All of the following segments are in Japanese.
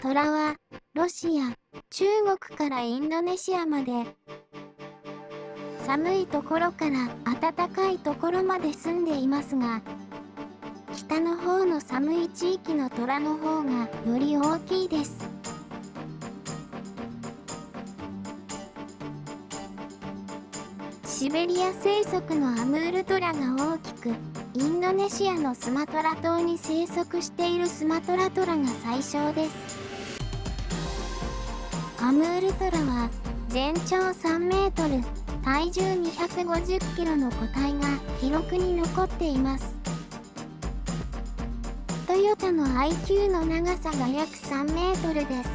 トラはロシア、中国からインドネシアまで寒いところから暖かいところまで住んでいますが、北の方の寒い地域のトラの方がより大きいです。シベリア生息のアムールトラが大きく、インドネシアのスマトラ島に生息しているスマトラトラが最小です。アムールトラは全長3メートル、体重250キロの個体が記録に残っています。トヨタの IQ の長さが約3メートルです。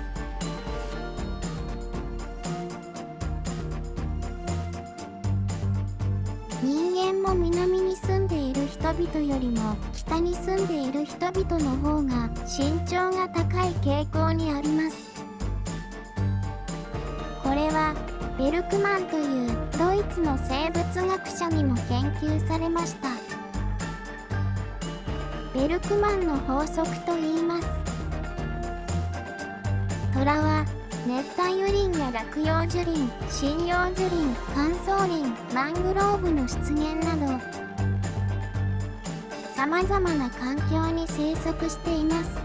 人間も南に住んでいる人々よりも北に住んでいる人々の方が身長が高い傾向にあります。これはベルクマンというドイツの生物学者にも研究されました。ベルクマンの法則と言います。トラは熱帯雨林や落葉樹林、針葉樹林、乾燥林、マングローブの出現など、様々な環境に生息しています。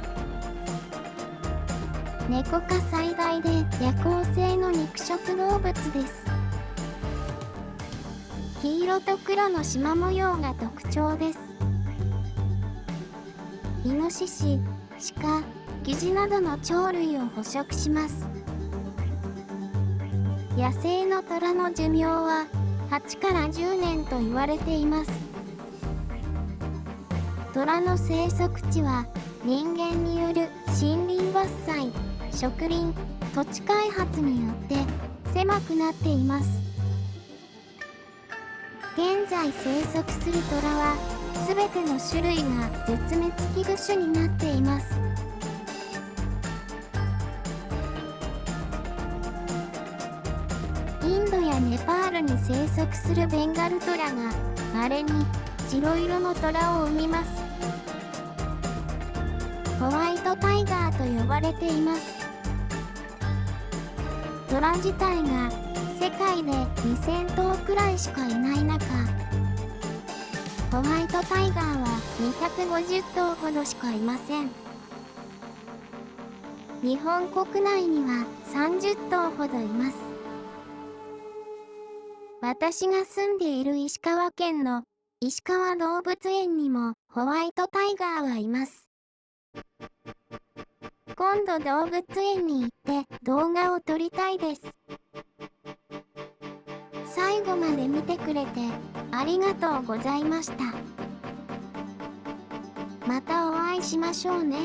ネコ科最大で夜行性の肉食動物です。黄色と黒の縞模様が特徴です。イノシシ、鹿、キジなどの鳥類を捕食します。野生のトラの寿命は8から10年と言われています。トラの生息地は人間による森林伐採、植林、土地開発によって狭くなっています。現在生息するトラはすべての種類が絶滅危惧種になっています。インドやネパールに生息するベンガルトラが稀に白色のトラを産みます。ホワイトタイガーと呼ばれています。トラ自体が世界で2000頭くらいしかいない中、ホワイトタイガーは250頭ほどしかいません。日本国内には30頭ほどいます。私が住んでいる石川県の石川動物園にもホワイトタイガーはいます。今度動物園に行って動画を撮りたいです。最後まで見てくれてありがとうございました。またお会いしましょうね。